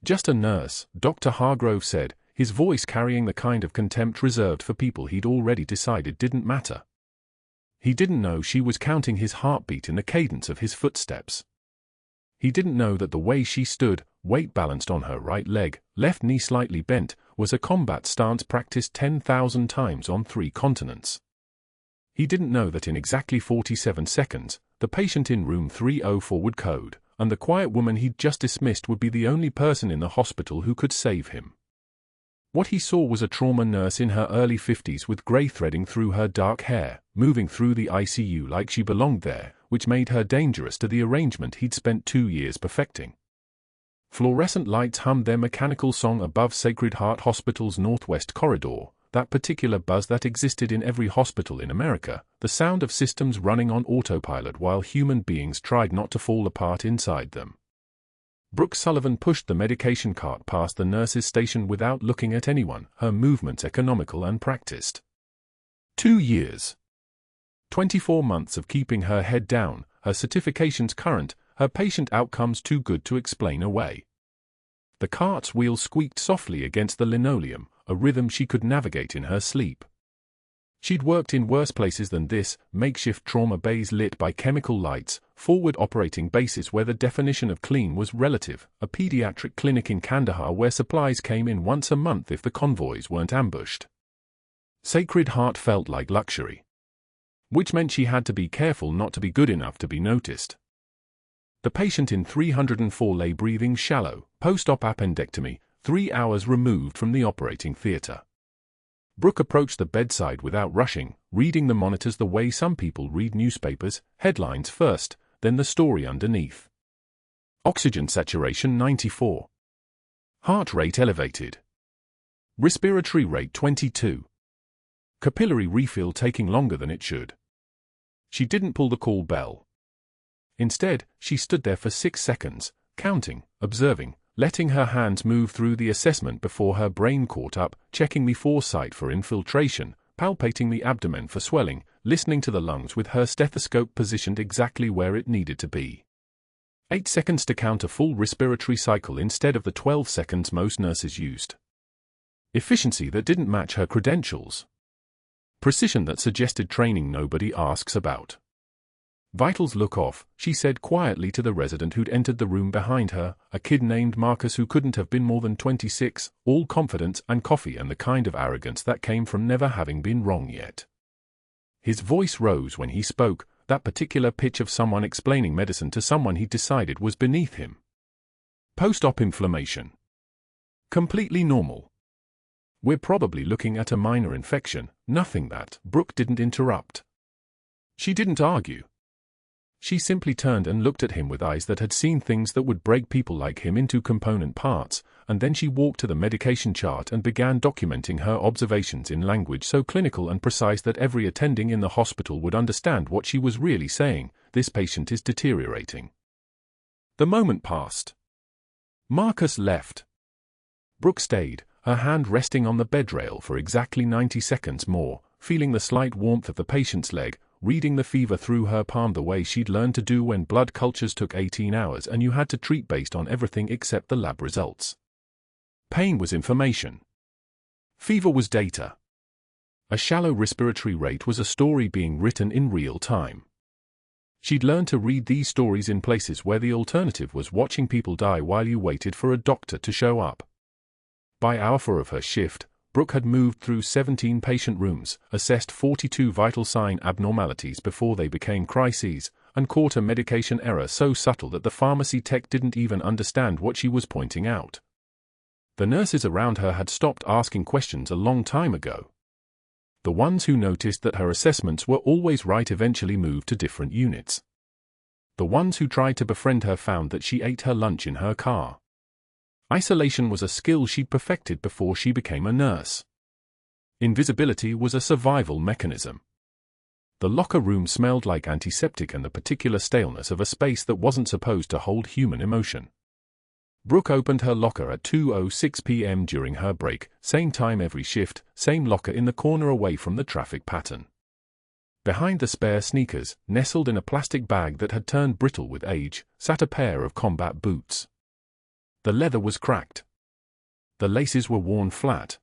"Just a nurse," Dr. Hargrove said, his voice carrying the kind of contempt reserved for people he'd already decided didn't matter. He didn't know she was counting his heartbeat in the cadence of his footsteps. He didn't know that the way she stood, weight balanced on her right leg, left knee slightly bent, was a combat stance practiced 10,000 times on 3 continents. He didn't know that in exactly 47 seconds, the patient in room 304 would code, and the quiet woman he'd just dismissed would be the only person in the hospital who could save him. What he saw was a trauma nurse in her early 50s with grey threading through her dark hair, moving through the ICU like she belonged there, which made her dangerous to the arrangement he'd spent 2 years perfecting. Fluorescent lights hummed their mechanical song above Sacred Heart Hospital's northwest corridor, that particular buzz that existed in every hospital in America, the sound of systems running on autopilot while human beings tried not to fall apart inside them. Brooke Sullivan pushed the medication cart past the nurse's station without looking at anyone, her movements economical and practiced. 2 years. 24 months of keeping her head down, her certifications current, her patient outcomes too good to explain away. The cart's wheels squeaked softly against the linoleum, a rhythm she could navigate in her sleep. She'd worked in worse places than this, makeshift trauma bays lit by chemical lights, forward operating bases where the definition of clean was relative, a pediatric clinic in Kandahar where supplies came in once a month if the convoys weren't ambushed. Sacred Heart felt like luxury. Which meant she had to be careful not to be good enough to be noticed. The patient in 304 lay breathing shallow, post-op appendectomy, 3 hours removed from the operating theatre. Brooke approached the bedside without rushing, reading the monitors the way some people read newspapers, headlines first, then the story underneath. Oxygen saturation 94. Heart rate elevated. Respiratory rate 22. Capillary refill taking longer than it should. She didn't pull the call bell. Instead, she stood there for 6 seconds, counting, observing, letting her hands move through the assessment before her brain caught up, checking the foresight for infiltration, palpating the abdomen for swelling, listening to the lungs with her stethoscope positioned exactly where it needed to be. 8 seconds to count a full respiratory cycle instead of the 12 seconds most nurses used. Efficiency that didn't match her credentials. Precision that suggested training nobody asks about. "Vitals look off," she said quietly to the resident who'd entered the room behind her, a kid named Marcus who couldn't have been more than 26, all confidence and coffee and the kind of arrogance that came from never having been wrong yet. His voice rose when he spoke, that particular pitch of someone explaining medicine to someone he decided was beneath him. "Post-op inflammation. Completely normal. We're probably looking at a minor infection, nothing that." Brooke didn't interrupt. She didn't argue. She simply turned and looked at him with eyes that had seen things that would break people like him into component parts, and then she walked to the medication chart and began documenting her observations in language so clinical and precise that every attending in the hospital would understand what she was really saying: "This patient is deteriorating." The moment passed. Marcus left. Brooke stayed, her hand resting on the bedrail for exactly 90 seconds more, feeling the slight warmth of the patient's leg, reading the fever through her palm the way she'd learned to do when blood cultures took 18 hours and you had to treat based on everything except the lab results. Pain was information. Fever was data. A shallow respiratory rate was a story being written in real time. She'd learned to read these stories in places where the alternative was watching people die while you waited for a doctor to show up. By hour 4 of her shift, Brooke had moved through 17 patient rooms, assessed 42 vital sign abnormalities before they became crises, and caught a medication error so subtle that the pharmacy tech didn't even understand what she was pointing out. The nurses around her had stopped asking questions a long time ago. The ones who noticed that her assessments were always right eventually moved to different units. The ones who tried to befriend her found that she ate her lunch in her car. Isolation was a skill she'd perfected before she became a nurse. Invisibility was a survival mechanism. The locker room smelled like antiseptic and the particular staleness of a space that wasn't supposed to hold human emotion. Brooke opened her locker at 2:06 p.m. during her break, same time every shift, same locker in the corner away from the traffic pattern. Behind the spare sneakers, nestled in a plastic bag that had turned brittle with age, sat a pair of combat boots. The leather was cracked. The laces were worn flat.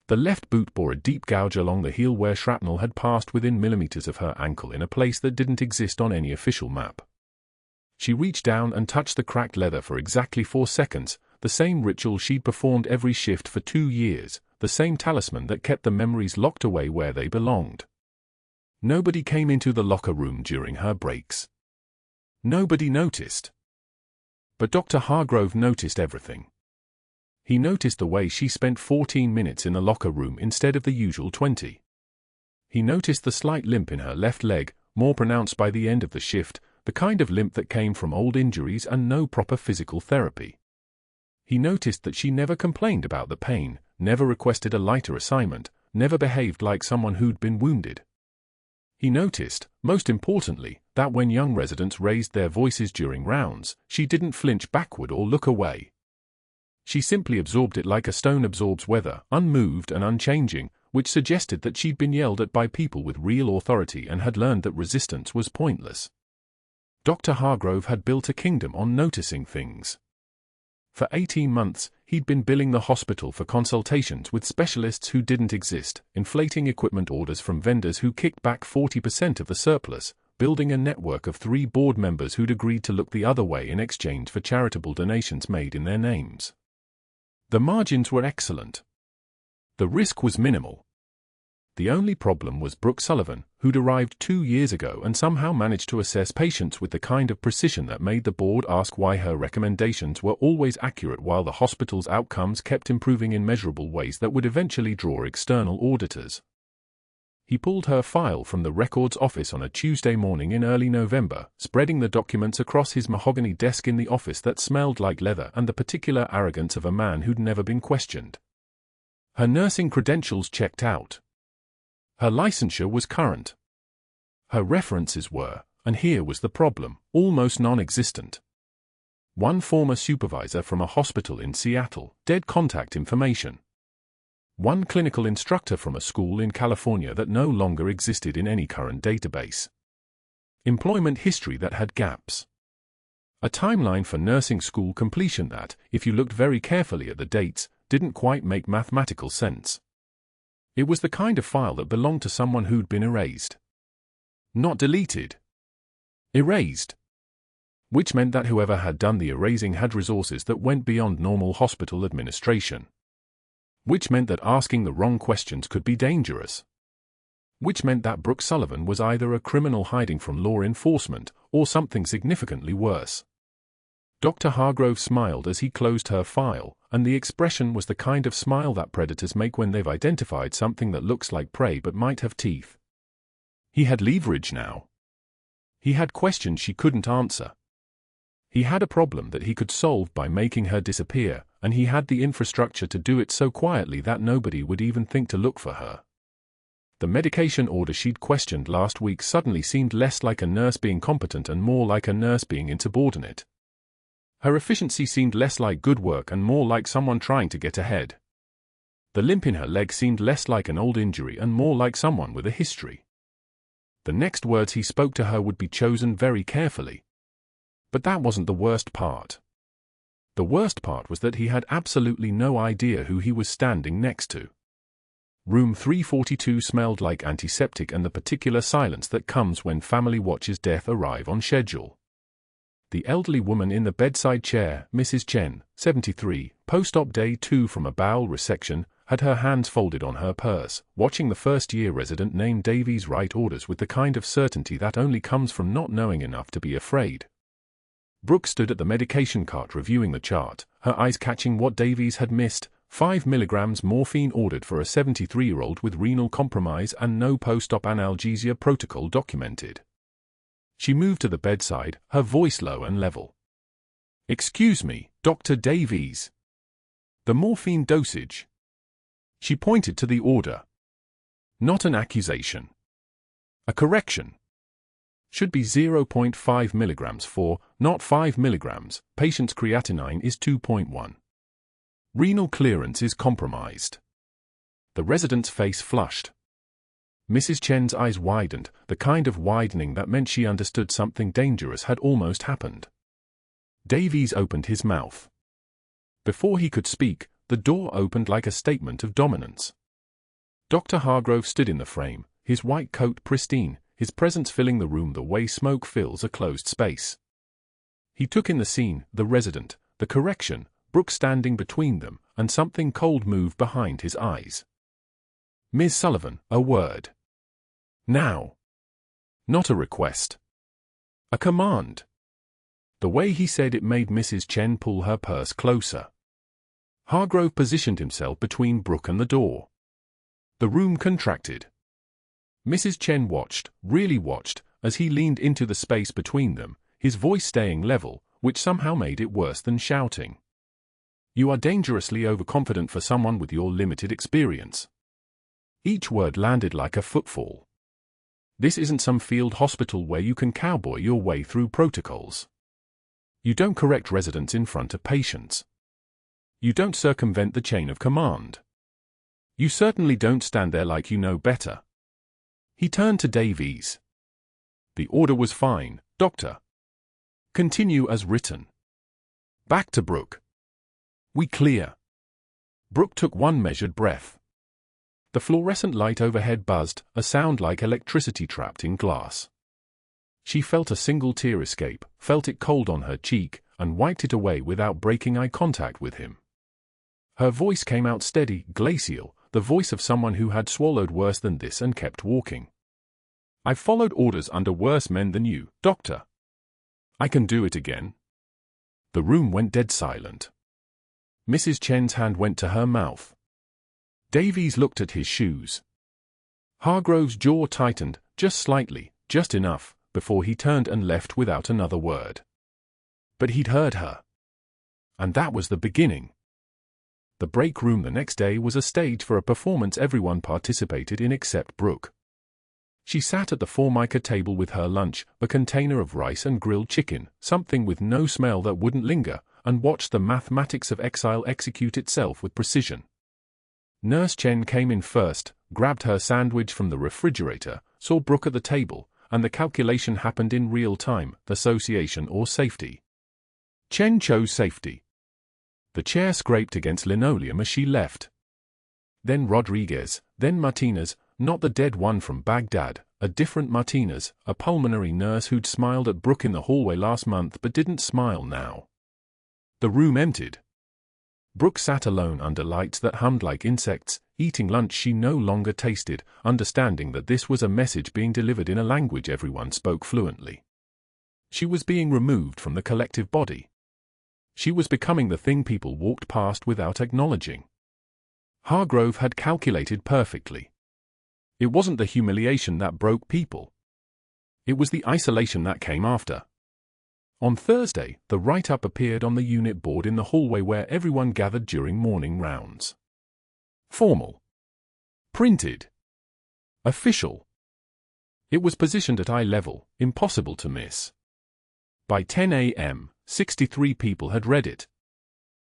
The left boot bore a deep gouge along the heel where shrapnel had passed within millimeters of her ankle in a place that didn't exist on any official map. She reached down and touched the cracked leather for exactly 4 seconds, the same ritual she'd performed every shift for 2 years, the same talisman that kept the memories locked away where they belonged. Nobody came into the locker room during her breaks. Nobody noticed. But Dr. Hargrove noticed everything. He noticed the way she spent 14 minutes in the locker room instead of the usual 20. He noticed the slight limp in her left leg, more pronounced by the end of the shift, the kind of limp that came from old injuries and no proper physical therapy. He noticed that she never complained about the pain, never requested a lighter assignment, never behaved like someone who'd been wounded. He noticed, most importantly, that when young residents raised their voices during rounds, she didn't flinch backward or look away. She simply absorbed it like a stone absorbs weather, unmoved and unchanging, which suggested that she'd been yelled at by people with real authority and had learned that resistance was pointless. Dr. Hargrove had built a kingdom on noticing things. For 18 months, he'd been billing the hospital for consultations with specialists who didn't exist, inflating equipment orders from vendors who kicked back 40% of the surplus, building a network of 3 board members who'd agreed to look the other way in exchange for charitable donations made in their names. The margins were excellent. The risk was minimal. The only problem was Brooke Sullivan, who'd arrived 2 years ago and somehow managed to assess patients with the kind of precision that made the board ask why her recommendations were always accurate while the hospital's outcomes kept improving in measurable ways that would eventually draw external auditors. He pulled her file from the records office on a Tuesday morning in early November, spreading the documents across his mahogany desk in the office that smelled like leather and the particular arrogance of a man who'd never been questioned. Her nursing credentials checked out. Her licensure was current. Her references were, and here was the problem, almost non-existent. One former supervisor from a hospital in Seattle, dead contact information. One clinical instructor from a school in California that no longer existed in any current database. Employment history that had gaps. A timeline for nursing school completion that, if you looked very carefully at the dates, didn't quite make mathematical sense. It was the kind of file that belonged to someone who'd been erased. Not deleted. Erased. Which meant that whoever had done the erasing had resources that went beyond normal hospital administration. Which meant that asking the wrong questions could be dangerous. Which meant that Brooke Sullivan was either a criminal hiding from law enforcement, or something significantly worse. Dr. Hargrove smiled as he closed her file, and the expression was the kind of smile that predators make when they've identified something that looks like prey but might have teeth. He had leverage now. He had questions she couldn't answer. He had a problem that he could solve by making her disappear, and he had the infrastructure to do it so quietly that nobody would even think to look for her. The medication order she'd questioned last week suddenly seemed less like a nurse being competent and more like a nurse being insubordinate. Her efficiency seemed less like good work and more like someone trying to get ahead. The limp in her leg seemed less like an old injury and more like someone with a history. The next words he spoke to her would be chosen very carefully. But that wasn't the worst part. The worst part was that he had absolutely no idea who he was standing next to. Room 342 smelled like antiseptic and the particular silence that comes when family watches death arrive on schedule. The elderly woman in the bedside chair, Mrs. Chen, 73, post-op day 2 from a bowel resection, had her hands folded on her purse, watching the first-year resident named Davies write orders with the kind of certainty that only comes from not knowing enough to be afraid. Brooke stood at the medication cart reviewing the chart, her eyes catching what Davies had missed: 5 milligrams morphine ordered for a 73-year-old with renal compromise and no post-op analgesia protocol documented. She moved to the bedside, her voice low and level. "Excuse me, Dr. Davies. The morphine dosage." She pointed to the order. Not an accusation. A correction. Should be 0.5 milligrams for, not 5 milligrams. Patient's creatinine is 2.1. Renal clearance is compromised. The resident's face flushed. Mrs. Chen's eyes widened, the kind of widening that meant she understood something dangerous had almost happened. Davies opened his mouth. Before he could speak, the door opened like a statement of dominance. Dr. Hargrove stood in the frame, his white coat pristine, his presence filling the room the way smoke fills a closed space. He took in the scene, the resident, the correction, Brooke standing between them, and something cold moved behind his eyes. "Ms. Sullivan, a word. Now." Not a request. A command. The way he said it made Mrs. Chen pull her purse closer. Hargrove positioned himself between Brooke and the door. The room contracted. Mrs. Chen watched, really watched, as he leaned into the space between them, his voice staying level, which somehow made it worse than shouting. "You are dangerously overconfident for someone with your limited experience." Each word landed like a footfall. This isn't some field hospital where you can cowboy your way through protocols. You don't correct residents in front of patients. You don't circumvent the chain of command. You certainly don't stand there like you know better. He turned to Davies. "The order was fine, Doctor. Continue as written." Back to Brooke. "We clear." Brooke took one measured breath. The fluorescent light overhead buzzed, a sound like electricity trapped in glass. She felt a single tear escape, felt it cold on her cheek, and wiped it away without breaking eye contact with him. Her voice came out steady, glacial, the voice of someone who had swallowed worse than this and kept walking. "I've followed orders under worse men than you, Doctor. I can do it again." The room went dead silent. Mrs. Chen's hand went to her mouth. Davies looked at his shoes. Hargrove's jaw tightened, just slightly, just enough, before he turned and left without another word. But he'd heard her. And that was the beginning. The break room the next day was a stage for a performance everyone participated in except Brooke. She sat at the formica table with her lunch, a container of rice and grilled chicken, something with no smell that wouldn't linger, and watched the mathematics of exile execute itself with precision. Nurse Chen came in first, grabbed her sandwich from the refrigerator, saw Brooke at the table, and the calculation happened in real time, association or safety. Chen chose safety. The chair scraped against linoleum as she left. Then Rodriguez, then Martinez, not the dead one from Baghdad, a different Martinez, a pulmonary nurse who'd smiled at Brooke in the hallway last month but didn't smile now. The room emptied. Brooke sat alone under lights that hummed like insects, eating lunch she no longer tasted, understanding that this was a message being delivered in a language everyone spoke fluently. She was being removed from the collective body. She was becoming the thing people walked past without acknowledging. Hargrove had calculated perfectly. It wasn't the humiliation that broke people. It was the isolation that came after. On Thursday, the write-up appeared on the unit board in the hallway where everyone gathered during morning rounds. Formal. Printed. Official. It was positioned at eye level, impossible to miss. By 10 a.m., 63 people had read it.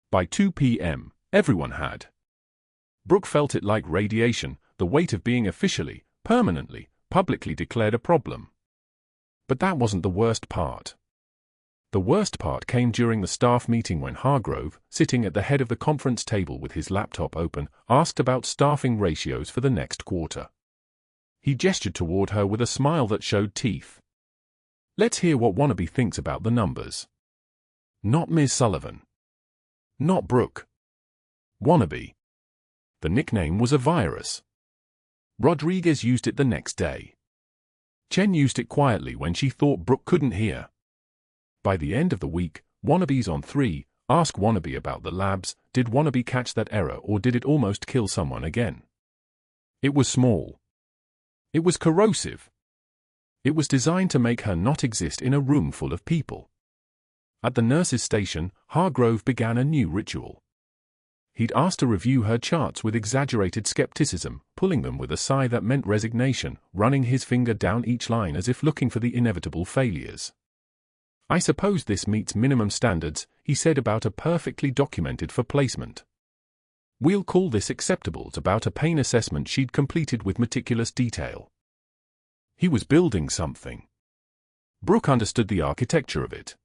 By 2 p.m., everyone had. Brooke felt it like radiation, the weight of being officially, permanently, publicly declared a problem. But that wasn't the worst part. The worst part came during the staff meeting when Hargrove, sitting at the head of the conference table with his laptop open, asked about staffing ratios for the next quarter. He gestured toward her with a smile that showed teeth. "Let's hear what Wannabe thinks about the numbers." Not Ms. Sullivan. Not Brooke. Wannabe. The nickname was a virus. Rodriguez used it the next day. Chen used it quietly when she thought Brooke couldn't hear. By the end of the week, Wannabe's on 3, ask Wannabe about the labs, did Wannabe catch that error or did it almost kill someone again? It was small. It was corrosive. It was designed to make her not exist in a room full of people. At the nurse's station, Hargrove began a new ritual. He'd asked to review her charts with exaggerated skepticism, pulling them with a sigh that meant resignation, running his finger down each line as if looking for the inevitable failures. "I suppose this meets minimum standards," he said about a perfectly documented for placement. "We'll call this acceptable," about a pain assessment she'd completed with meticulous detail. He was building something. Brooke understood the architecture of it.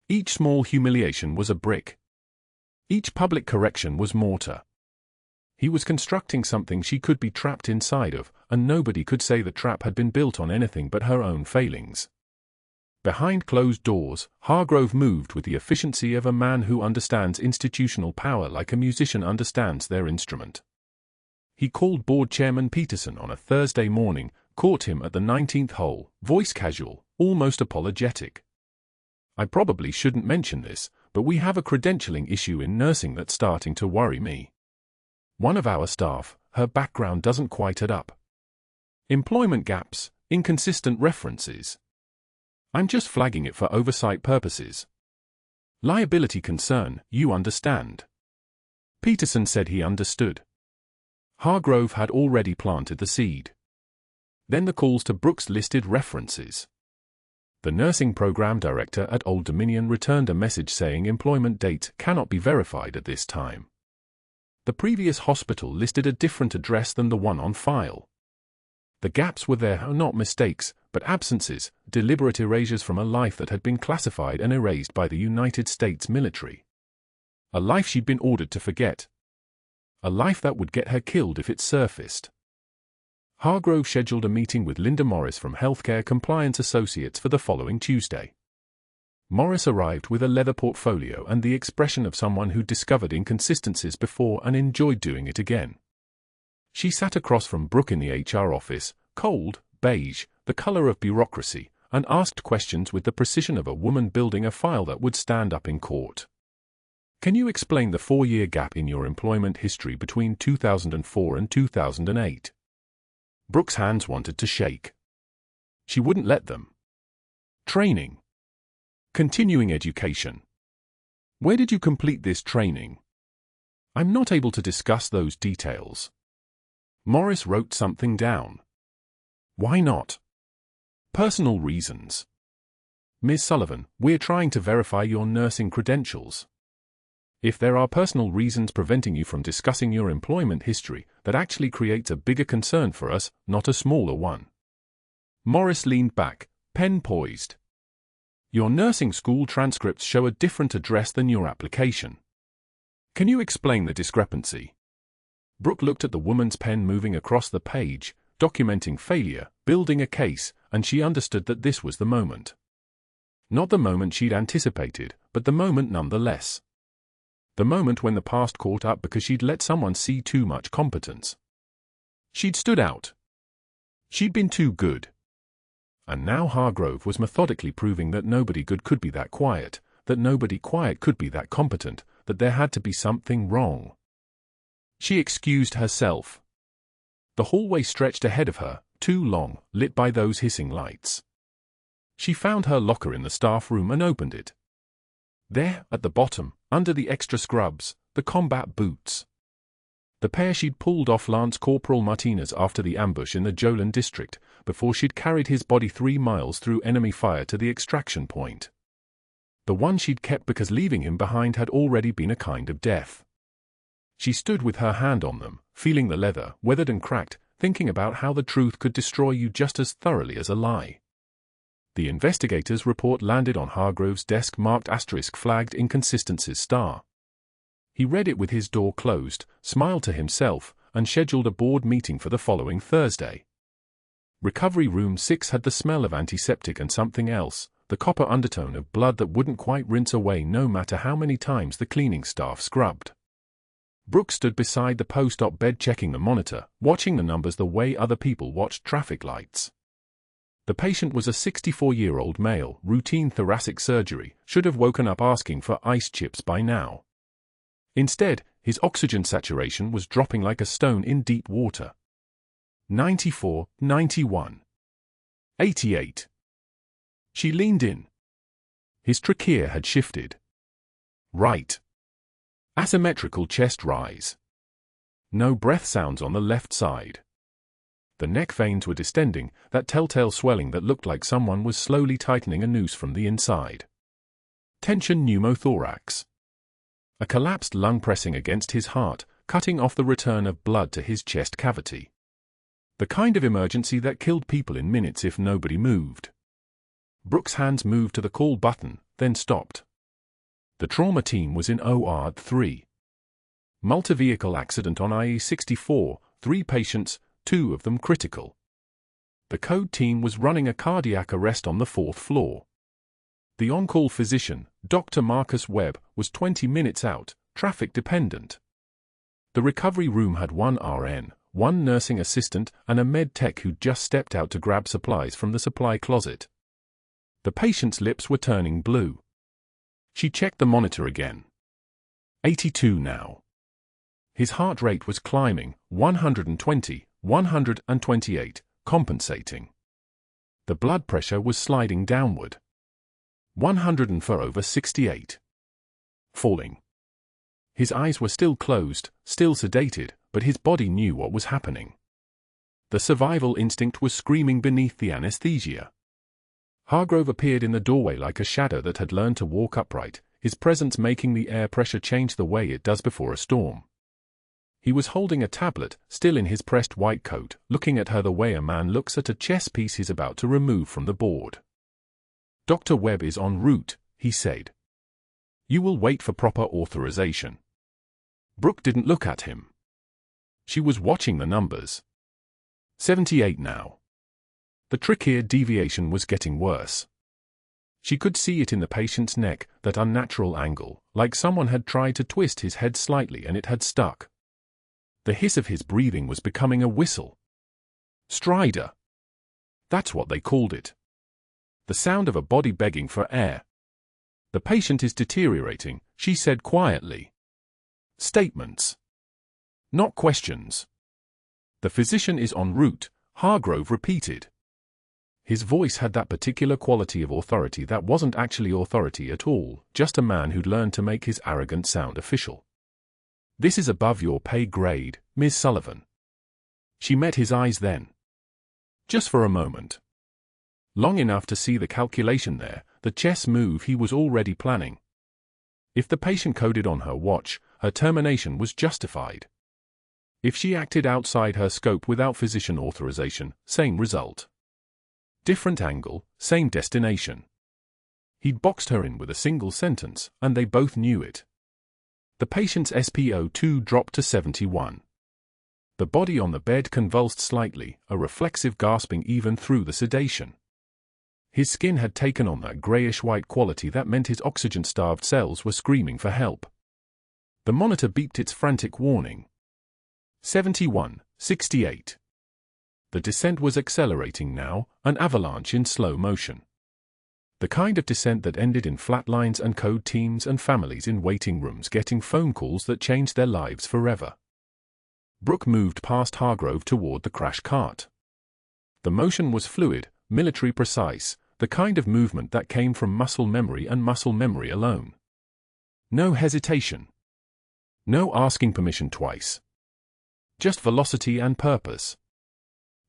Each small humiliation was a brick. Each public correction was mortar. He was constructing something she could be trapped inside of, and nobody could say the trap had been built on anything but her own failings. Behind closed doors, Hargrove moved with the efficiency of a man who understands institutional power like a musician understands their instrument. He called board chairman Peterson on a Thursday morning, caught him at the 19th hole, voice casual, almost apologetic. "I probably shouldn't mention this, but we have a credentialing issue in nursing that's starting to worry me. One of our staff, her background doesn't quite add up. Employment gaps, inconsistent references. I'm just flagging it for oversight purposes. Liability concern, you understand." Peterson said he understood. Hargrove had already planted the seed. Then the calls to Brooke's listed references. The nursing program director at Old Dominion returned a message saying employment dates cannot be verified at this time. The previous hospital listed a different address than the one on file. The gaps were there, not mistakes, but absences, deliberate erasures from a life that had been classified and erased by the United States military. A life she'd been ordered to forget. A life that would get her killed if it surfaced. Hargrove scheduled a meeting with Linda Morris from Healthcare Compliance Associates for the following Tuesday. Morris arrived with a leather portfolio and the expression of someone who discovered inconsistencies before and enjoyed doing it again. She sat across from Brooke in the HR office, cold, beige, the color of bureaucracy, and asked questions with the precision of a woman building a file that would stand up in court. "Can you explain the 4-year gap in your employment history between 2004 and 2008? Brooke's hands wanted to shake. She wouldn't let them. "Training. Continuing education. Where did you complete this training?" "I'm not able to discuss those details." Morris wrote something down. "Why not?" "Personal reasons." "Ms. Sullivan, we're trying to verify your nursing credentials. If there are personal reasons preventing you from discussing your employment history, that actually creates a bigger concern for us, not a smaller one." Morris leaned back, pen poised. "Your nursing school transcripts show a different address than your application. Can you explain the discrepancy?" Brooke looked at the woman's pen moving across the page, documenting failure, building a case, and she understood that this was the moment. Not the moment she'd anticipated, but the moment nonetheless. The moment when the past caught up because she'd let someone see too much competence. She'd stood out. She'd been too good. And now Hargrove was methodically proving that nobody good could be that quiet, that nobody quiet could be that competent, that there had to be something wrong. She excused herself. The hallway stretched ahead of her, too long, lit by those hissing lights. She found her locker in the staff room and opened it. There, at the bottom, under the extra scrubs, the combat boots. The pair she'd pulled off Lance Corporal Martinez after the ambush in the Jolin district, before she'd carried his body 3 miles through enemy fire to the extraction point. The one she'd kept because leaving him behind had already been a kind of death. She stood with her hand on them, feeling the leather, weathered and cracked, thinking about how the truth could destroy you just as thoroughly as a lie. The investigator's report landed on Hargrove's desk marked * flagged inconsistencies star. He read it with his door closed, smiled to himself, and scheduled a board meeting for the following Thursday. Recovery Room 6 had the smell of antiseptic and something else, the copper undertone of blood that wouldn't quite rinse away no matter how many times the cleaning staff scrubbed. Brooke stood beside the post-op bed checking the monitor, watching the numbers the way other people watched traffic lights. The patient was a 64-year-old male, routine thoracic surgery, should have woken up asking for ice chips by now. Instead, his oxygen saturation was dropping like a stone in deep water. 94, 91. 88. She leaned in. His trachea had shifted. Right. Asymmetrical chest rise. No breath sounds on the left side. The neck veins were distending, that telltale swelling that looked like someone was slowly tightening a noose from the inside. Tension pneumothorax. A collapsed lung pressing against his heart, cutting off the return of blood to his chest cavity. The kind of emergency that killed people in minutes if nobody moved. Brooke's hands moved to the call button, then stopped. The trauma team was in OR 3. Multi-vehicle accident on IE-64, 3 patients, 2 of them critical. The code team was running a cardiac arrest on the 4th floor. The on-call physician, Dr. Marcus Webb, was 20 minutes out, traffic-dependent. The recovery room had 1 RN, 1 nursing assistant, and a med tech who'd just stepped out to grab supplies from the supply closet. The patient's lips were turning blue. She checked the monitor again. 82 now. His heart rate was climbing, 120, 128, compensating. The blood pressure was sliding downward. 104/68. Falling. His eyes were still closed, still sedated, but his body knew what was happening. The survival instinct was screaming beneath the anesthesia. Hargrove appeared in the doorway like a shadow that had learned to walk upright, his presence making the air pressure change the way it does before a storm. He was holding a tablet, still in his pressed white coat, looking at her the way a man looks at a chess piece he's about to remove from the board. "Dr. Webb is en route," he said. "You will wait for proper authorization." Brooke didn't look at him. She was watching the numbers. 78 now. The trachea deviation was getting worse. She could see it in the patient's neck, that unnatural angle, like someone had tried to twist his head slightly and it had stuck. The hiss of his breathing was becoming a whistle. Stridor. That's what they called it. The sound of a body begging for air. "The patient is deteriorating," she said quietly. Statements. Not questions. "The physician is en route," Hargrove repeated. His voice had that particular quality of authority that wasn't actually authority at all, just a man who'd learned to make his arrogance sound official. "This is above your pay grade, Ms. Sullivan." She met his eyes then. Just for a moment. Long enough to see the calculation there, the chess move he was already planning. If the patient coded on her watch, her termination was justified. If she acted outside her scope without physician authorization, same result. Different angle, same destination. He'd boxed her in with a single sentence, and they both knew it. The patient's SpO2 dropped to 71. The body on the bed convulsed slightly, a reflexive gasping even through the sedation. His skin had taken on that grayish-white quality that meant his oxygen-starved cells were screaming for help. The monitor beeped its frantic warning. 71-68. The descent was accelerating now, an avalanche in slow motion. The kind of descent that ended in flatlines and code teams and families in waiting rooms getting phone calls that changed their lives forever. Brooke moved past Hargrove toward the crash cart. The motion was fluid, military precise, the kind of movement that came from muscle memory and muscle memory alone. No hesitation. No asking permission twice. Just velocity and purpose.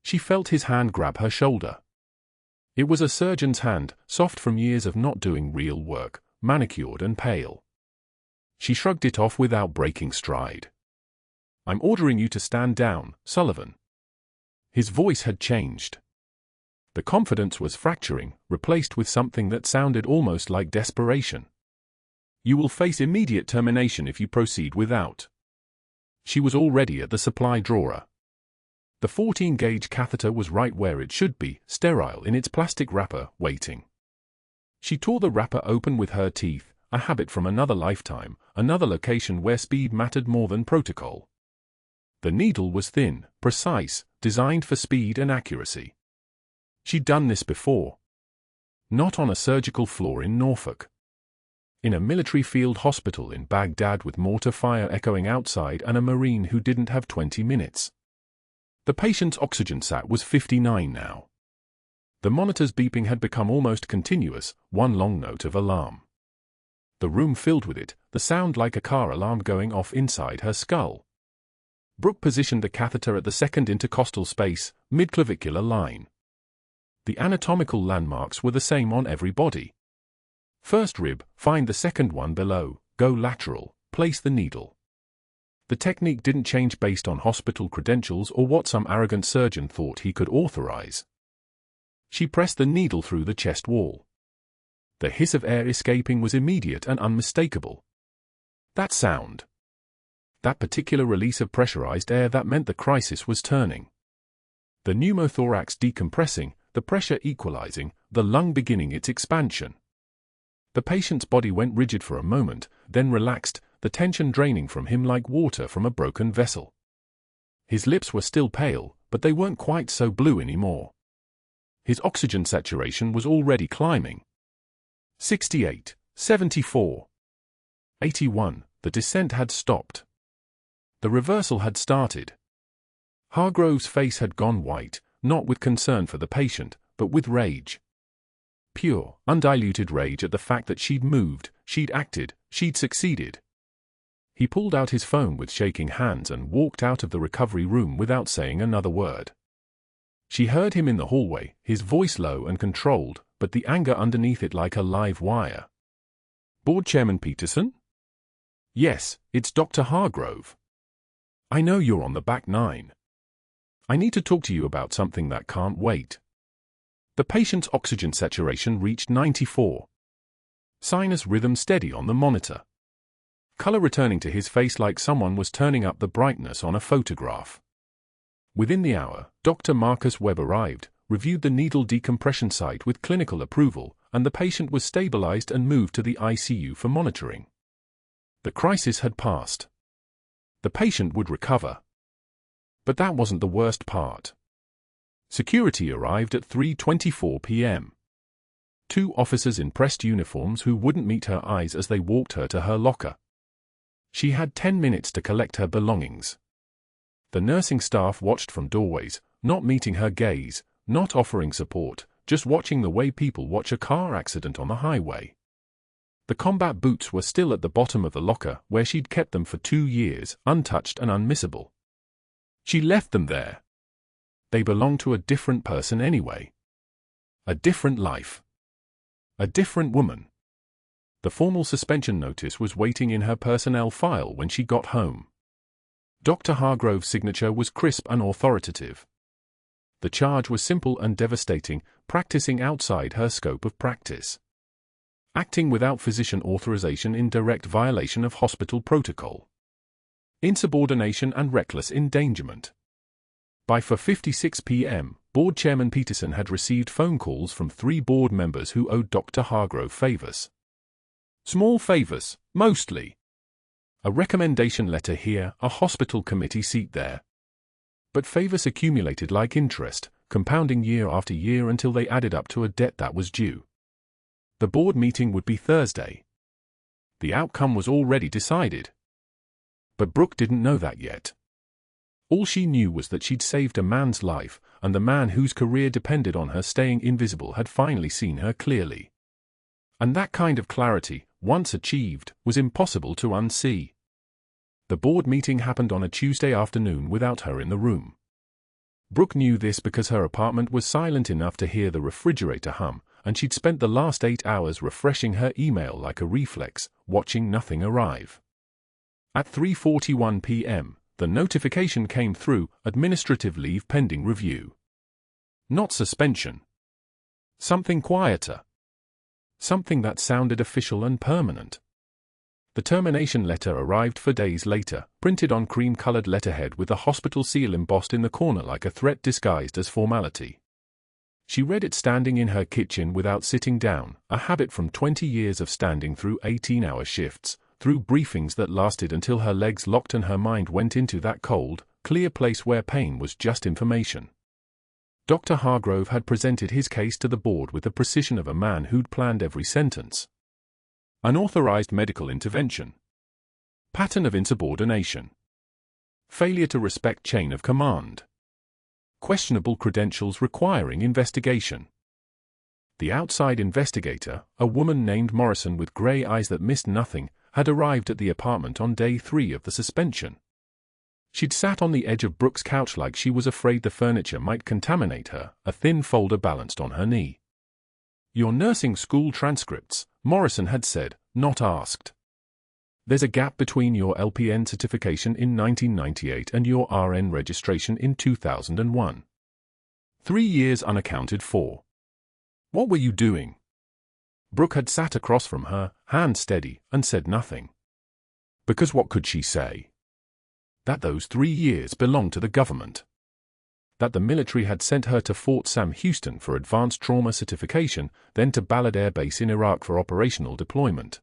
She felt his hand grab her shoulder. It was a surgeon's hand, soft from years of not doing real work, manicured and pale. She shrugged it off without breaking stride. "I'm ordering you to stand down, Sullivan." His voice had changed. The confidence was fracturing, replaced with something that sounded almost like desperation. "You will face immediate termination if you proceed without." She was already at the supply drawer. The 14-gauge catheter was right where it should be, sterile in its plastic wrapper, waiting. She tore the wrapper open with her teeth, a habit from another lifetime, another location where speed mattered more than protocol. The needle was thin, precise, designed for speed and accuracy. She'd done this before. Not on a surgical floor in Norfolk. In a military field hospital in Baghdad with mortar fire echoing outside and a Marine who didn't have 20 minutes. The patient's oxygen sat was 59 now. The monitor's beeping had become almost continuous, one long note of alarm. The room filled with it, the sound like a car alarm going off inside her skull. Brooke positioned the catheter at the second intercostal space, mid-clavicular line. The anatomical landmarks were the same on every body. First rib, find the second one below, go lateral, place the needle. The technique didn't change based on hospital credentials or what some arrogant surgeon thought he could authorize. She pressed the needle through the chest wall. The hiss of air escaping was immediate and unmistakable. That sound. That particular release of pressurized air that meant the crisis was turning. The pneumothorax decompressing, the pressure equalizing, the lung beginning its expansion. The patient's body went rigid for a moment, then relaxed, the tension draining from him like water from a broken vessel. His lips were still pale, but they weren't quite so blue anymore. His oxygen saturation was already climbing. 68, 74, 81, the descent had stopped. The reversal had started. Hargrove's face had gone white, not with concern for the patient, but with rage. Pure, undiluted rage at the fact that she'd moved, she'd acted, she'd succeeded. He pulled out his phone with shaking hands and walked out of the recovery room without saying another word. She heard him in the hallway, his voice low and controlled, but the anger underneath it like a live wire. "Board Chairman Peterson?" "Yes, it's Dr. Hargrove. I know you're on the back nine. I need to talk to you about something that can't wait." The patient's oxygen saturation reached 94. Sinus rhythm steady on the monitor. Color returning to his face like someone was turning up the brightness on a photograph. Within the hour, Dr. Marcus Webb arrived, reviewed the needle decompression site with clinical approval, and the patient was stabilized and moved to the ICU for monitoring. The crisis had passed. The patient would recover. But that wasn't the worst part. Security arrived at 3:24 p.m. 2 officers in pressed uniforms who wouldn't meet her eyes as they walked her to her locker. She had 10 minutes to collect her belongings. The nursing staff watched from doorways, not meeting her gaze, not offering support, just watching the way people watch a car accident on the highway. The combat boots were still at the bottom of the locker where she'd kept them for 2 years, untouched and unmissable. She left them there. They belonged to a different person anyway. A different life. A different woman. The formal suspension notice was waiting in her personnel file when she got home. Dr. Hargrove's signature was crisp and authoritative. The charge was simple and devastating, practicing outside her scope of practice. Acting without physician authorization in direct violation of hospital protocol. Insubordination and reckless endangerment. By 4:56 p.m., Board Chairman Peterson had received phone calls from 3 board members who owed Dr. Hargrove favors. Small favors, mostly. A recommendation letter here, a hospital committee seat there. But favors accumulated like interest, compounding year after year until they added up to a debt that was due. The board meeting would be Thursday. The outcome was already decided. But Brooke didn't know that yet. All she knew was that she'd saved a man's life, and the man whose career depended on her staying invisible had finally seen her clearly. And that kind of clarity, once achieved, was impossible to unsee. The board meeting happened on a Tuesday afternoon without her in the room. Brooke knew this because her apartment was silent enough to hear the refrigerator hum, and she'd spent the last 8 hours refreshing her email like a reflex, watching nothing arrive. At 3:41 p.m., the notification came through, administrative leave pending review. Not suspension. Something quieter. Something that sounded official and permanent. The termination letter arrived 4 days later, printed on cream-colored letterhead with the hospital seal embossed in the corner like a threat disguised as formality. She read it standing in her kitchen without sitting down, a habit from 20 years of standing through 18-hour shifts, through briefings that lasted until her legs locked and her mind went into that cold, clear place where pain was just information. Dr. Hargrove had presented his case to the board with the precision of a man who'd planned every sentence. Unauthorized medical intervention. Pattern of insubordination. Failure to respect chain of command. Questionable credentials requiring investigation. The outside investigator, a woman named Morrison with gray eyes that missed nothing, had arrived at the apartment on day 3 of the suspension. She'd sat on the edge of Brooke's couch like she was afraid the furniture might contaminate her, a thin folder balanced on her knee. "Your nursing school transcripts," Morrison had said, not asked. "There's a gap between your LPN certification in 1998 and your RN registration in 2001. 3 years unaccounted for. What were you doing?" Brooke had sat across from her, hand steady, and said nothing. Because what could she say? That those 3 years belonged to the government. That the military had sent her to Fort Sam Houston for advanced trauma certification, then to Balad Air Base in Iraq for operational deployment.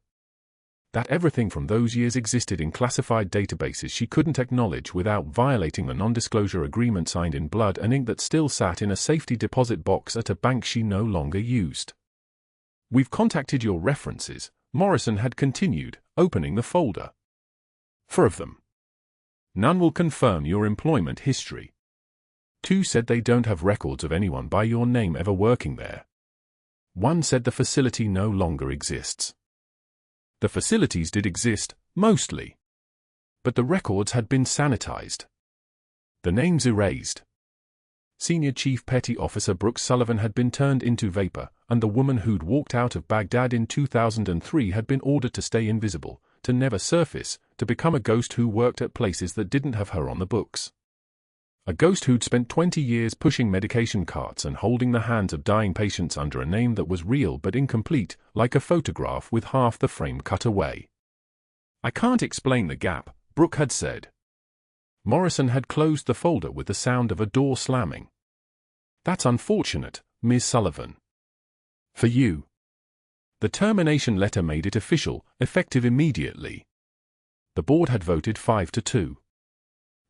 That everything from those years existed in classified databases she couldn't acknowledge without violating the non-disclosure agreement signed in blood and ink that still sat in a safety deposit box at a bank she no longer used. We've contacted your references, Morrison had continued, opening the folder. 4 of them. None will confirm your employment history. 2 said they don't have records of anyone by your name ever working there. 1 said the facility no longer exists. The facilities did exist, mostly. But the records had been sanitized. The names erased. Senior Chief Petty Officer Brooke Sullivan had been turned into vapor, and the woman who'd walked out of Baghdad in 2003 had been ordered to stay invisible, to never surface, to become a ghost who worked at places that didn't have her on the books. A ghost who'd spent 20 years pushing medication carts and holding the hands of dying patients under a name that was real but incomplete, like a photograph with half the frame cut away. I can't explain the gap, Brooke had said. Morrison had closed the folder with the sound of a door slamming. That's unfortunate, Ms. Sullivan. For you. The termination letter made it official, effective immediately. The board had voted 5-2.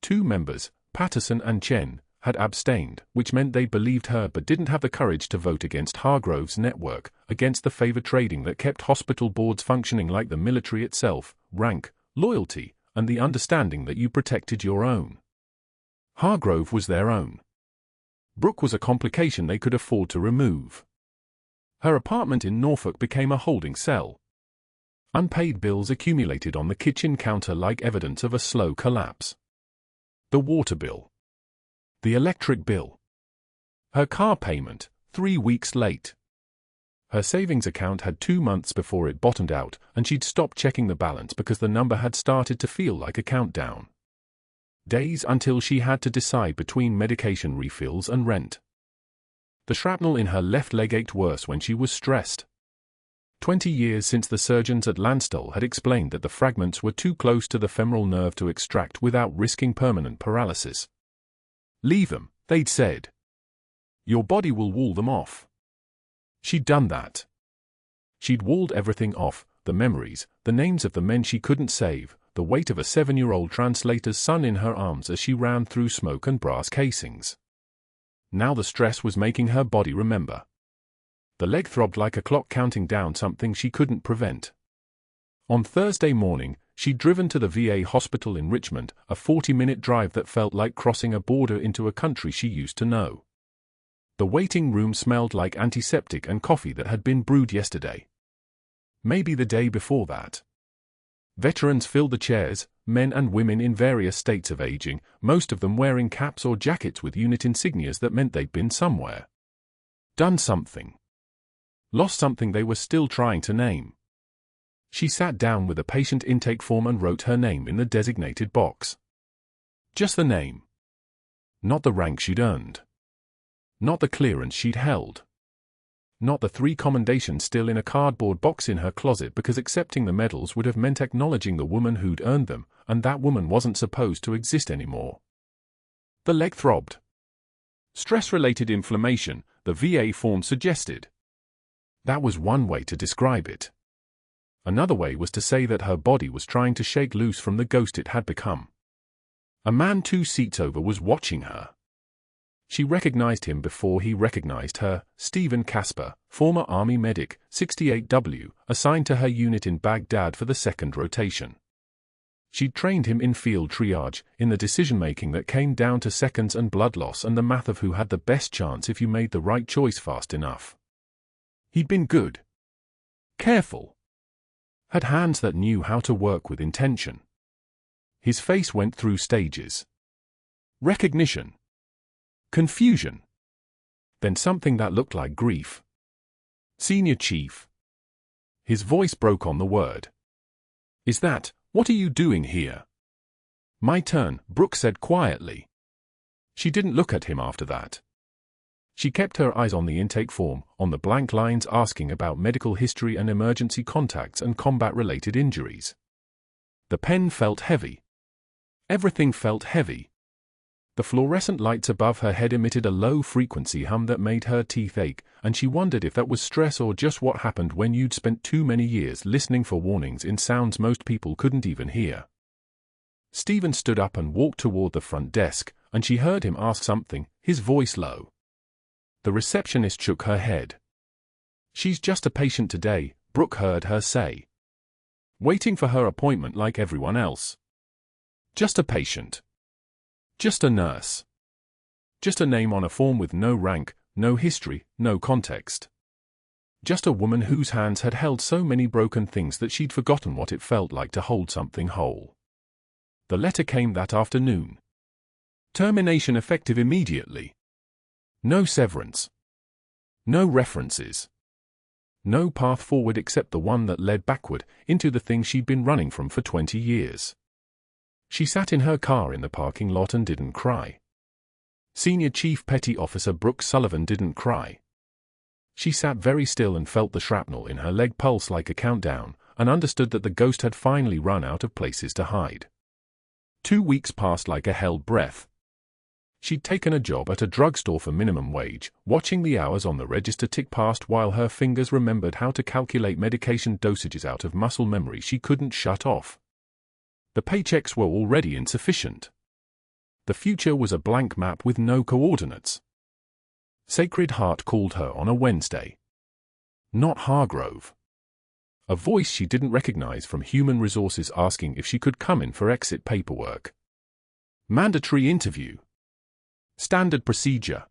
2 members, Patterson and Chen, had abstained, which meant they believed her but didn't have the courage to vote against Hargrove's network, against the favor trading that kept hospital boards functioning like the military itself, rank, loyalty, and the understanding that you protected your own. Hargrove was their own. Brooke was a complication they could afford to remove. Her apartment in Norfolk became a holding cell. Unpaid bills accumulated on the kitchen counter like evidence of a slow collapse. The water bill. The electric bill. Her car payment, 3 weeks late. Her savings account had 2 months before it bottomed out, and she'd stopped checking the balance because the number had started to feel like a countdown. Days until she had to decide between medication refills and rent. The shrapnel in her left leg ached worse when she was stressed. 20 years since the surgeons at Landstuhl had explained that the fragments were too close to the femoral nerve to extract without risking permanent paralysis. Leave them, they'd said. Your body will wall them off. She'd done that. She'd walled everything off, the memories, the names of the men she couldn't save, the weight of a 7-year-old translator's son in her arms as she ran through smoke and brass casings. Now the stress was making her body remember. The leg throbbed like a clock counting down something she couldn't prevent. On Thursday morning, she'd driven to the VA hospital in Richmond, a 40-minute drive that felt like crossing a border into a country she used to know. The waiting room smelled like antiseptic and coffee that had been brewed yesterday. Maybe the day before that. Veterans filled the chairs, men and women in various states of aging, most of them wearing caps or jackets with unit insignias that meant they'd been somewhere. Done something. Lost something they were still trying to name. She sat down with a patient intake form and wrote her name in the designated box. Just the name. Not the rank she'd earned. Not the clearance she'd held. Not the 3 commendations still in a cardboard box in her closet because accepting the medals would have meant acknowledging the woman who'd earned them, and that woman wasn't supposed to exist anymore. The leg throbbed. Stress-related inflammation, the VA form suggested. That was one way to describe it. Another way was to say that her body was trying to shake loose from the ghost it had become. A man 2 seats over was watching her. She recognized him before he recognized her, Stephen Casper, former Army medic, 68W, assigned to her unit in Baghdad for the 2nd rotation. She'd trained him in field triage, in the decision-making that came down to seconds and blood loss and the math of who had the best chance if you made the right choice fast enough. He'd been good. Careful. Had hands that knew how to work with intention. His face went through stages. Recognition. Confusion. Then something that looked like grief. Senior Chief. His voice broke on the word. Is that, what are you doing here? My turn, Brooke said quietly. She didn't look at him after that. She kept her eyes on the intake form, on the blank lines asking about medical history and emergency contacts and combat-related injuries. The pen felt heavy. Everything felt heavy. The fluorescent lights above her head emitted a low-frequency hum that made her teeth ache, and she wondered if that was stress or just what happened when you'd spent too many years listening for warnings in sounds most people couldn't even hear. Stephen stood up and walked toward the front desk, and she heard him ask something, his voice low. The receptionist shook her head. "She's just a patient today," Brooke heard her say. "Waiting for her appointment like everyone else. Just a patient. Just a nurse. Just a name on a form with no rank, no history, no context. Just a woman whose hands had held so many broken things that she'd forgotten what it felt like to hold something whole." The letter came that afternoon. Termination effective immediately. No severance. No references. No path forward except the one that led backward, into the thing she'd been running from for 20 years. She sat in her car in the parking lot and didn't cry. Senior Chief Petty Officer Brooke Sullivan didn't cry. She sat very still and felt the shrapnel in her leg pulse like a countdown, and understood that the ghost had finally run out of places to hide. 2 weeks passed like a held breath. She'd taken a job at a drugstore for minimum wage, watching the hours on the register tick past while her fingers remembered how to calculate medication dosages out of muscle memory she couldn't shut off. The paychecks were already insufficient. The future was a blank map with no coordinates. Sacred Heart called her on a Wednesday. Not Hargrove. A voice she didn't recognize from Human Resources asking if she could come in for exit paperwork. Mandatory interview. Standard procedure.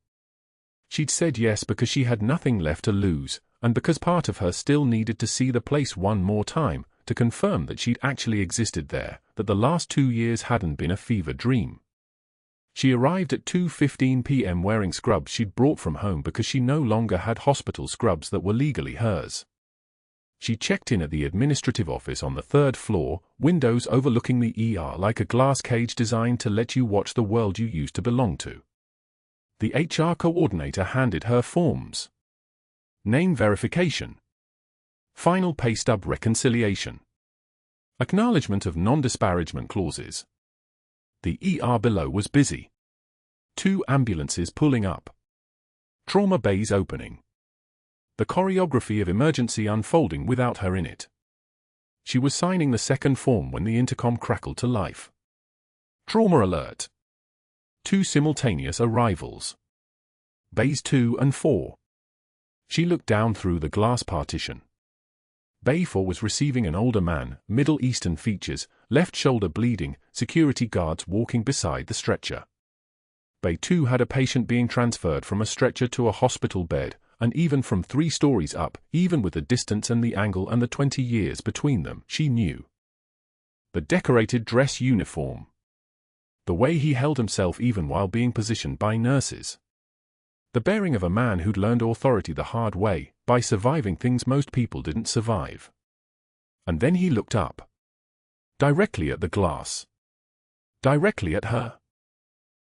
She'd said yes because she had nothing left to lose, and because part of her still needed to see the place one more time, to confirm that she'd actually existed there, that the last 2 years hadn't been a fever dream. She arrived at 2:15 p.m. wearing scrubs she'd brought from home because she no longer had hospital scrubs that were legally hers. She checked in at the administrative office on the 3rd floor, windows overlooking the ER like a glass cage designed to let you watch the world you used to belong to. The HR coordinator handed her forms. Name verification. Final pay stub reconciliation. Acknowledgement of non-disparagement clauses. The ER below was busy. 2 ambulances pulling up. Trauma bays opening. The choreography of emergency unfolding without her in it. She was signing the second form when the intercom crackled to life. Trauma alert. 2 simultaneous arrivals. Bays 2 and 4. She looked down through the glass partition. Bay 4 was receiving an older man, Middle Eastern features, left shoulder bleeding, security guards walking beside the stretcher. Bay 2 had a patient being transferred from a stretcher to a hospital bed, and even from 3 stories up, even with the distance and the angle and the 20 years between them, she knew. The decorated dress uniform. The way he held himself even while being positioned by nurses. The bearing of a man who'd learned authority the hard way, by surviving things most people didn't survive. And then he looked up. Directly at the glass. Directly at her.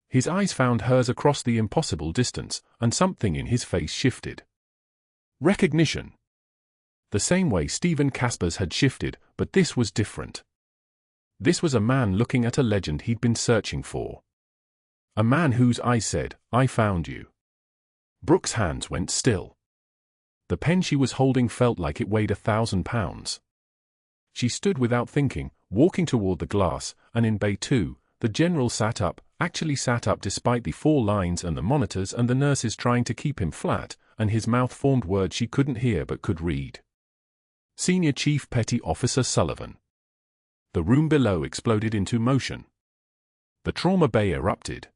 His eyes found hers across the impossible distance, and something in his face shifted. Recognition. The same way Stephen Casper's had shifted, but this was different. This was a man looking at a legend he'd been searching for. A man whose eyes said, "I found you." Brooke's hands went still. The pen she was holding felt like it weighed 1,000 pounds. She stood without thinking, walking toward the glass, and in Bay 2, the general sat up, actually sat up despite the 4 lines and the monitors and the nurses trying to keep him flat, and his mouth formed words she couldn't hear but could read. Senior Chief Petty Officer Sullivan. The room below exploded into motion. The trauma bay erupted.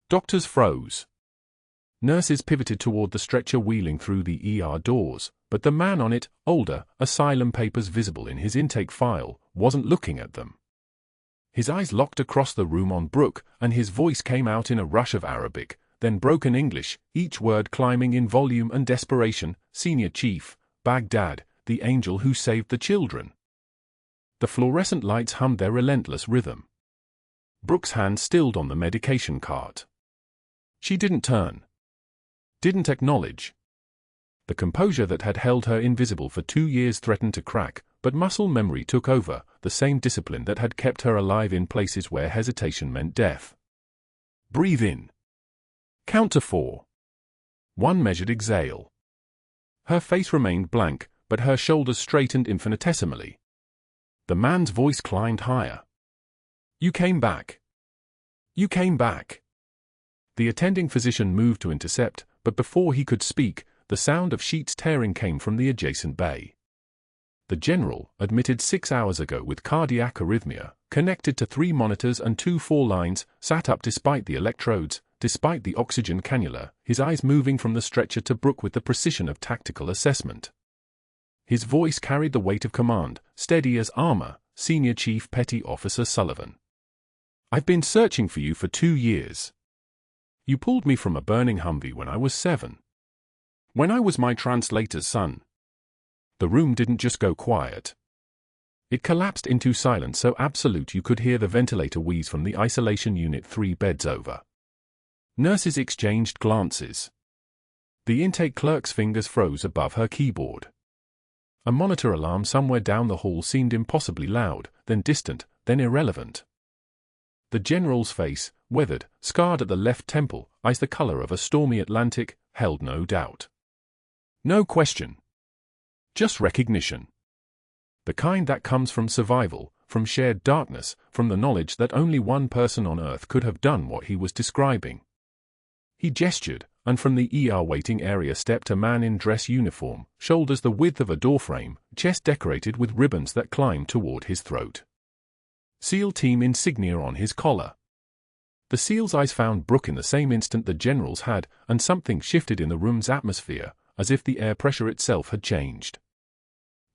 Doctors froze. Nurses pivoted toward the stretcher wheeling through the ER doors, but the man on it, older, asylum papers visible in his intake file, wasn't looking at them. His eyes locked across the room on Brooke, and his voice came out in a rush of Arabic, then broken English, each word climbing in volume and desperation. "Senior Chief, Baghdad, the angel who saved the children." The fluorescent lights hummed their relentless rhythm. Brooke's hand stilled on the medication cart. She didn't turn. Didn't acknowledge. The composure that had held her invisible for 2 years threatened to crack, but muscle memory took over, the same discipline that had kept her alive in places where hesitation meant death. Breathe in. Count to 4. 1 measured exhale. Her face remained blank, but her shoulders straightened infinitesimally. The man's voice climbed higher. You came back. You came back. The attending physician moved to intercept, but before he could speak, the sound of sheets tearing came from the adjacent bay. The general, admitted 6 hours ago with cardiac arrhythmia, connected to 3 monitors and 2 4-lines, sat up despite the electrodes, despite the oxygen cannula, his eyes moving from the stretcher to Brooke with the precision of tactical assessment. His voice carried the weight of command, steady as armor. Senior Chief Petty Officer Sullivan. I've been searching for you for 2 years. You pulled me from a burning Humvee when I was 7. When I was my translator's son. The room didn't just go quiet. It collapsed into silence so absolute you could hear the ventilator wheeze from the isolation unit 3 beds over. Nurses exchanged glances. The intake clerk's fingers froze above her keyboard. A monitor alarm somewhere down the hall seemed impossibly loud, then distant, then irrelevant. The general's face, weathered, scarred at the left temple, eyes the color of a stormy Atlantic, held no doubt. No question. Just recognition. The kind that comes from survival, from shared darkness, from the knowledge that only one person on Earth could have done what he was describing. He gestured, and from the ER waiting area stepped a man in dress uniform, shoulders the width of a doorframe, chest decorated with ribbons that climbed toward his throat. SEAL team insignia on his collar. The SEAL's eyes found Brooke in the same instant the general's had, and something shifted in the room's atmosphere, as if the air pressure itself had changed.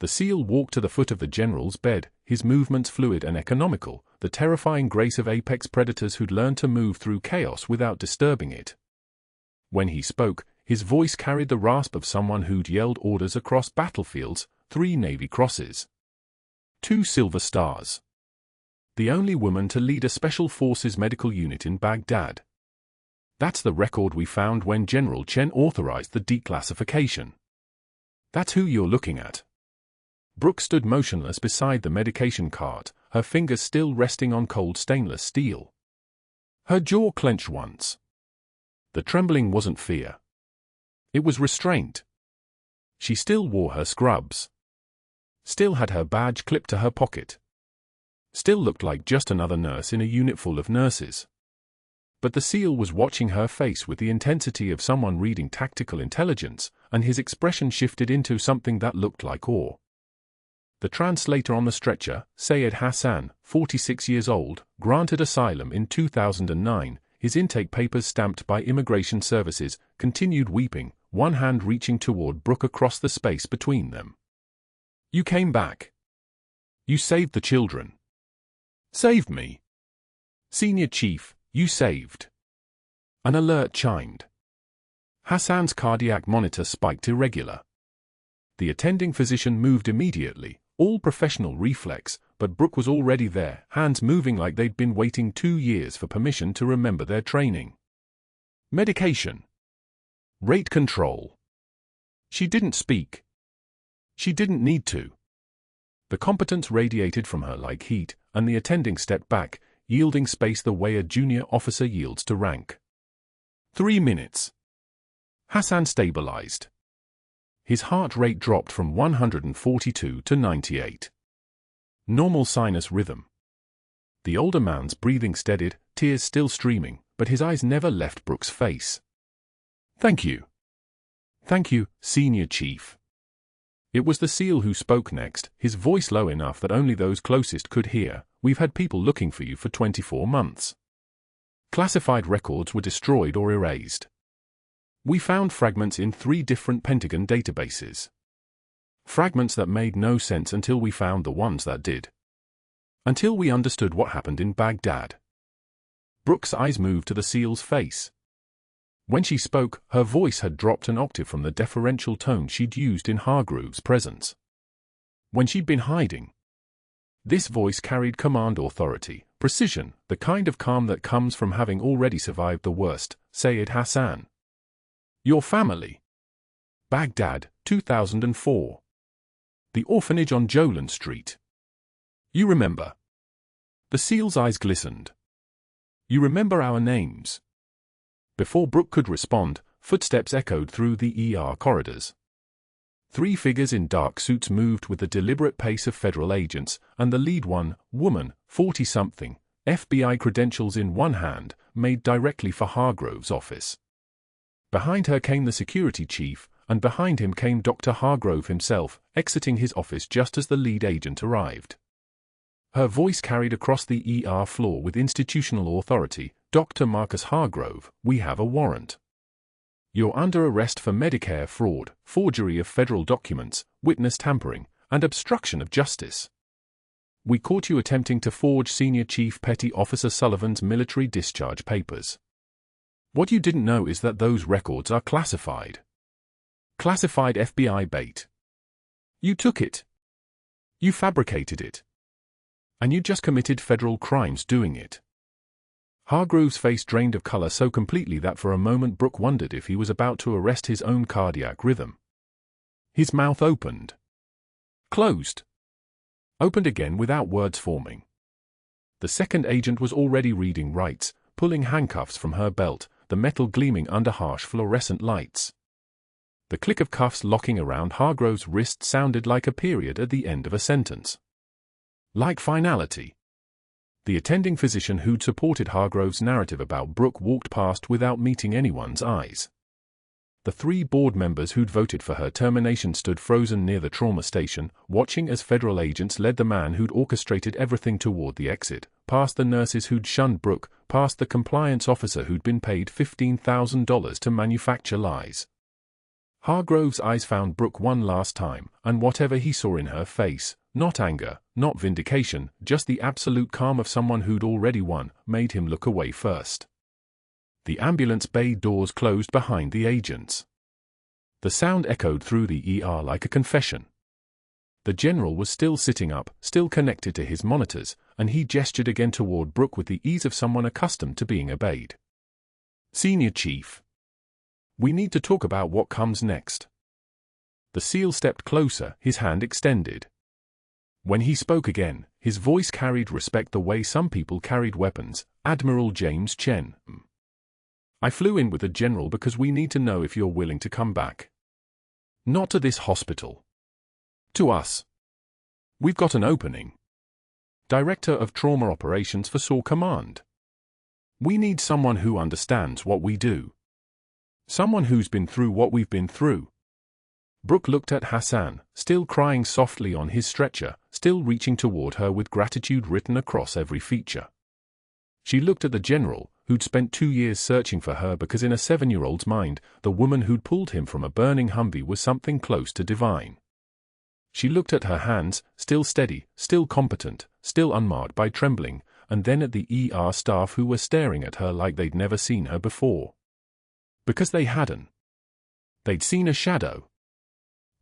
The SEAL walked to the foot of the general's bed, his movements fluid and economical, the terrifying grace of apex predators who'd learned to move through chaos without disturbing it. When he spoke, his voice carried the rasp of someone who'd yelled orders across battlefields, 3 Navy Crosses. 2 Silver Stars. The only woman to lead a Special Forces medical unit in Baghdad. That's the record we found when General Chen authorized the declassification. That's who you're looking at. Brooke stood motionless beside the medication cart, her fingers still resting on cold stainless steel. Her jaw clenched once. The trembling wasn't fear. It was restraint. She still wore her scrubs. Still had her badge clipped to her pocket. Still looked like just another nurse in a unit full of nurses. But the SEAL was watching her face with the intensity of someone reading tactical intelligence, and his expression shifted into something that looked like awe. The translator on the stretcher, Sayed Hassan, 46 years old, granted asylum in 2009, his intake papers stamped by Immigration Services, continued weeping, one hand reaching toward Brooke across the space between them. You came back. You saved the children. Saved me. Senior Chief, you saved. An alert chimed. Hassan's cardiac monitor spiked irregular. The attending physician moved immediately, all professional reflex, but Brooke was already there, hands moving like they'd been waiting 2 years for permission to remember their training. Medication. Rate control. She didn't speak. She didn't need to. The competence radiated from her like heat, and the attending stepped back, yielding space the way a junior officer yields to rank. 3 minutes. Hassan stabilized. His heart rate dropped from 142 to 98. Normal sinus rhythm. The older man's breathing steadied, tears still streaming, but his eyes never left Brooke's face. Thank you. Thank you, Senior Chief. It was the SEAL who spoke next, his voice low enough that only those closest could hear. We've had people looking for you for 24 months. Classified records were destroyed or erased. We found fragments in 3 different Pentagon databases. Fragments that made no sense until we found the ones that did. Until we understood what happened in Baghdad. Brooke's eyes moved to the SEAL's face. When she spoke, her voice had dropped an octave from the deferential tone she'd used in Hargrove's presence. When she'd been hiding. This voice carried command authority, precision, the kind of calm that comes from having already survived the worst. Sayed Hassan. Your family. Baghdad, 2004. The orphanage on Jolan Street. You remember. The SEAL's eyes glistened. You remember our names. Before Brooke could respond, footsteps echoed through the ER corridors. 3 figures in dark suits moved with the deliberate pace of federal agents, and the lead one, woman, 40-something, FBI credentials in one hand, made directly for Hargrove's office. Behind her came the security chief, and behind him came Dr. Hargrove himself, exiting his office just as the lead agent arrived. Her voice carried across the ER floor with institutional authority. Dr. Marcus Hargrove, we have a warrant. You're under arrest for Medicare fraud, forgery of federal documents, witness tampering, and obstruction of justice. We caught you attempting to forge Senior Chief Petty Officer Sullivan's military discharge papers. What you didn't know is that those records are classified. Classified FBI bait. You took it. You fabricated it. And you just committed federal crimes doing it. Hargrove's face drained of color so completely that for a moment Brooke wondered if he was about to arrest his own cardiac rhythm. His mouth opened. Closed. Opened again without words forming. The second agent was already reading rights, pulling handcuffs from her belt, the metal gleaming under harsh fluorescent lights. The click of cuffs locking around Hargrove's wrist sounded like a period at the end of a sentence. Like finality. The attending physician who'd supported Hargrove's narrative about Brooke walked past without meeting anyone's eyes. The 3 board members who'd voted for her termination stood frozen near the trauma station, watching as federal agents led the man who'd orchestrated everything toward the exit, past the nurses who'd shunned Brooke, past the compliance officer who'd been paid $15,000 to manufacture lies. Hargrove's eyes found Brooke one last time, and whatever he saw in her face, not anger, not vindication, just the absolute calm of someone who'd already won, made him look away first. The ambulance bay doors closed behind the agents. The sound echoed through the ER like a confession. The general was still sitting up, still connected to his monitors, and he gestured again toward Brooke with the ease of someone accustomed to being obeyed. Senior Chief. We need to talk about what comes next. The SEAL stepped closer, his hand extended. When he spoke again, his voice carried respect the way some people carried weapons. Admiral James Chen. I flew in with the general because we need to know if you're willing to come back. Not to this hospital. To us. We've got an opening. Director of Trauma Operations for SOAR Command. We need someone who understands what we do. Someone who's been through what we've been through. Brooke looked at Hassan, still crying softly on his stretcher, still reaching toward her with gratitude written across every feature. She looked at the general, who'd spent 2 years searching for her because in a 7-year-old's mind, the woman who'd pulled him from a burning Humvee was something close to divine. She looked at her hands, still steady, still competent, still unmarred by trembling, and then at the ER staff who were staring at her like they'd never seen her before. Because they hadn't. They'd seen a shadow.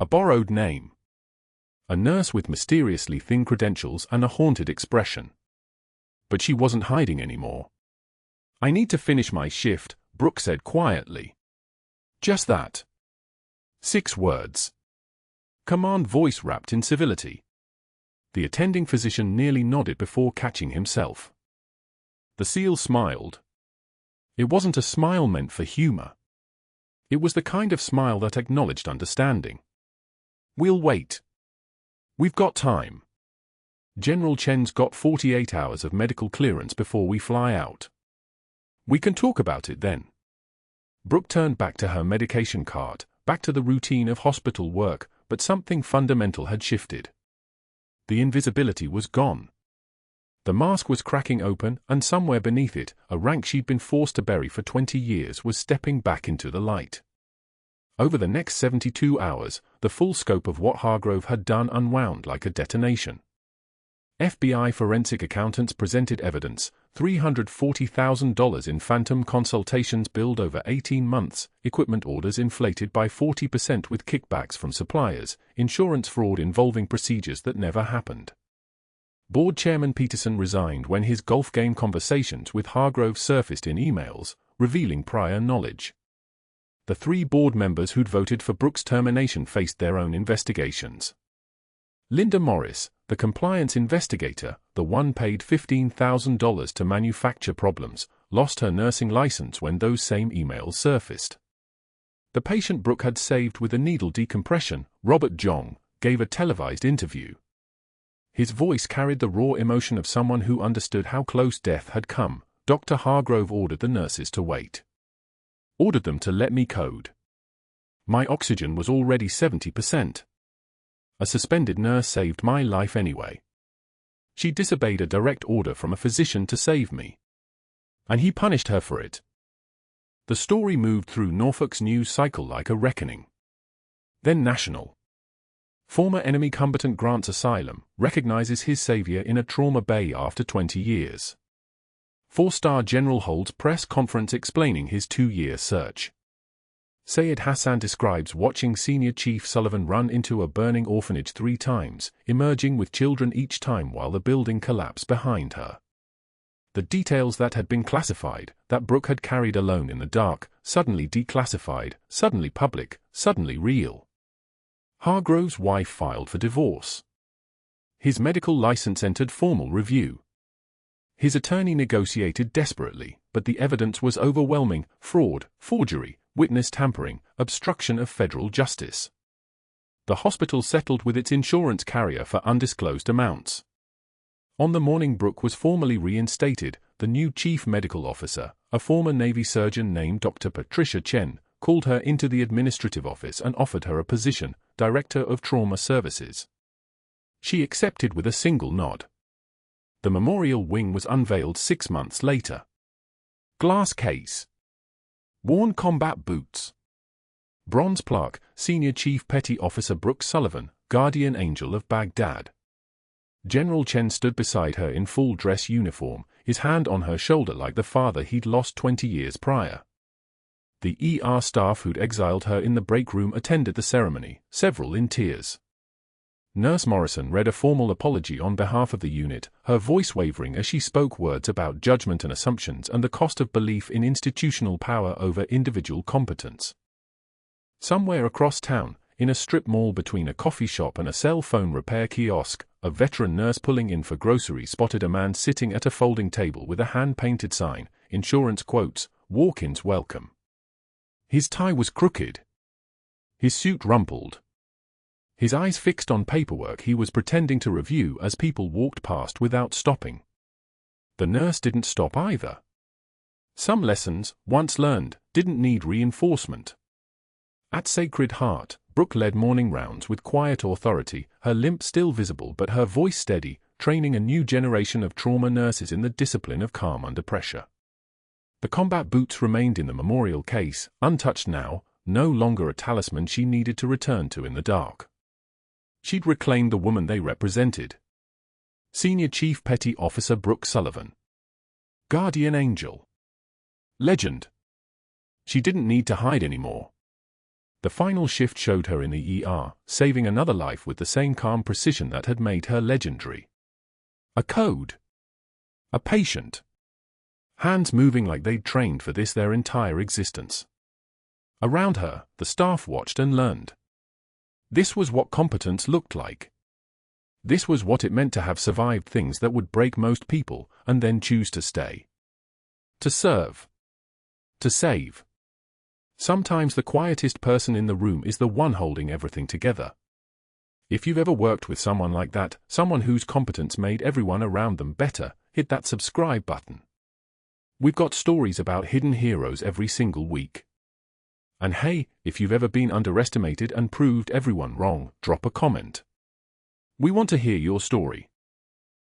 A borrowed name. A nurse with mysteriously thin credentials and a haunted expression. But she wasn't hiding anymore. I need to finish my shift, Brooke said quietly. Just that. 6 words. Command voice wrapped in civility. The attending physician nearly nodded before catching himself. The SEAL smiled. It wasn't a smile meant for humor. It was the kind of smile that acknowledged understanding. We'll wait. We've got time. General Chen's got 48 hours of medical clearance before we fly out. We can talk about it then. Brooke turned back to her medication cart, back to the routine of hospital work, but something fundamental had shifted. The invisibility was gone. The mask was cracking open, and somewhere beneath it, a rank she'd been forced to bury for 20 years was stepping back into the light. Over the next 72 hours, the full scope of what Hargrove had done unwound like a detonation. FBI forensic accountants presented evidence, $340,000 in phantom consultations billed over 18 months, equipment orders inflated by 40% with kickbacks from suppliers, insurance fraud involving procedures that never happened. Board Chairman Peterson resigned when his golf game conversations with Hargrove surfaced in emails, revealing prior knowledge. The 3 board members who'd voted for Brooke's termination faced their own investigations. Linda Morris, the compliance investigator, the one paid $15,000 to manufacture problems, lost her nursing license when those same emails surfaced. The patient Brooke had saved with a needle decompression, Robert Jong, gave a televised interview. His voice carried the raw emotion of someone who understood how close death had come. Dr. Hargrove ordered the nurses to wait. Ordered them to let me code. My oxygen was already 70%. A suspended nurse saved my life anyway. She disobeyed a direct order from a physician to save me. And he punished her for it. The story moved through Norfolk's news cycle like a reckoning. Then national. Former enemy combatant grants asylum, recognizes his savior in a trauma bay after 20 years. 4-star general holds press conference explaining his 2-year search. Sayed Hassan describes watching Senior Chief Sullivan run into a burning orphanage 3 times, emerging with children each time while the building collapsed behind her. The details that had been classified, that Brooke had carried alone in the dark, suddenly declassified, suddenly public, suddenly real. Hargrove's wife filed for divorce. His medical license entered formal review. His attorney negotiated desperately, but the evidence was overwhelming: fraud, forgery, witness tampering, obstruction of federal justice. The hospital settled with its insurance carrier for undisclosed amounts. On the morning Brooke was formally reinstated, the new chief medical officer, a former Navy surgeon named Dr. Patricia Chen, called her into the administrative office and offered her a position, Director of Trauma Services. She accepted with a single nod. The memorial wing was unveiled 6 months later. Glass case. Worn combat boots. Bronze plaque, Senior Chief Petty Officer Brooke Sullivan, Guardian Angel of Baghdad. General Chen stood beside her in full dress uniform, his hand on her shoulder like the father he'd lost 20 years prior. The ER staff who'd exiled her in the break room attended the ceremony, several in tears. Nurse Morrison read a formal apology on behalf of the unit, her voice wavering as she spoke words about judgment and assumptions and the cost of belief in institutional power over individual competence. Somewhere across town, in a strip mall between a coffee shop and a cell phone repair kiosk, a veteran nurse pulling in for groceries spotted a man sitting at a folding table with a hand-painted sign, insurance quotes, "Walk-ins welcome." His tie was crooked. His suit rumpled. His eyes fixed on paperwork he was pretending to review as people walked past without stopping. The nurse didn't stop either. Some lessons, once learned, didn't need reinforcement. At Sacred Heart, Brooke led morning rounds with quiet authority, her limp still visible but her voice steady, training a new generation of trauma nurses in the discipline of calm under pressure. The combat boots remained in the memorial case, untouched now, no longer a talisman she needed to return to in the dark. She'd reclaimed the woman they represented. Senior Chief Petty Officer Brooke Sullivan. Guardian Angel. Legend. She didn't need to hide anymore. The final shift showed her in the ER, saving another life with the same calm precision that had made her legendary. A code. A patient. Hands moving like they'd trained for this their entire existence. Around her, the staff watched and learned. This was what competence looked like. This was what it meant to have survived things that would break most people, and then choose to stay. To serve. To save. Sometimes the quietest person in the room is the one holding everything together. If you've ever worked with someone like that, someone whose competence made everyone around them better, hit that subscribe button. We've got stories about hidden heroes every single week. And hey, if you've ever been underestimated and proved everyone wrong, drop a comment. We want to hear your story.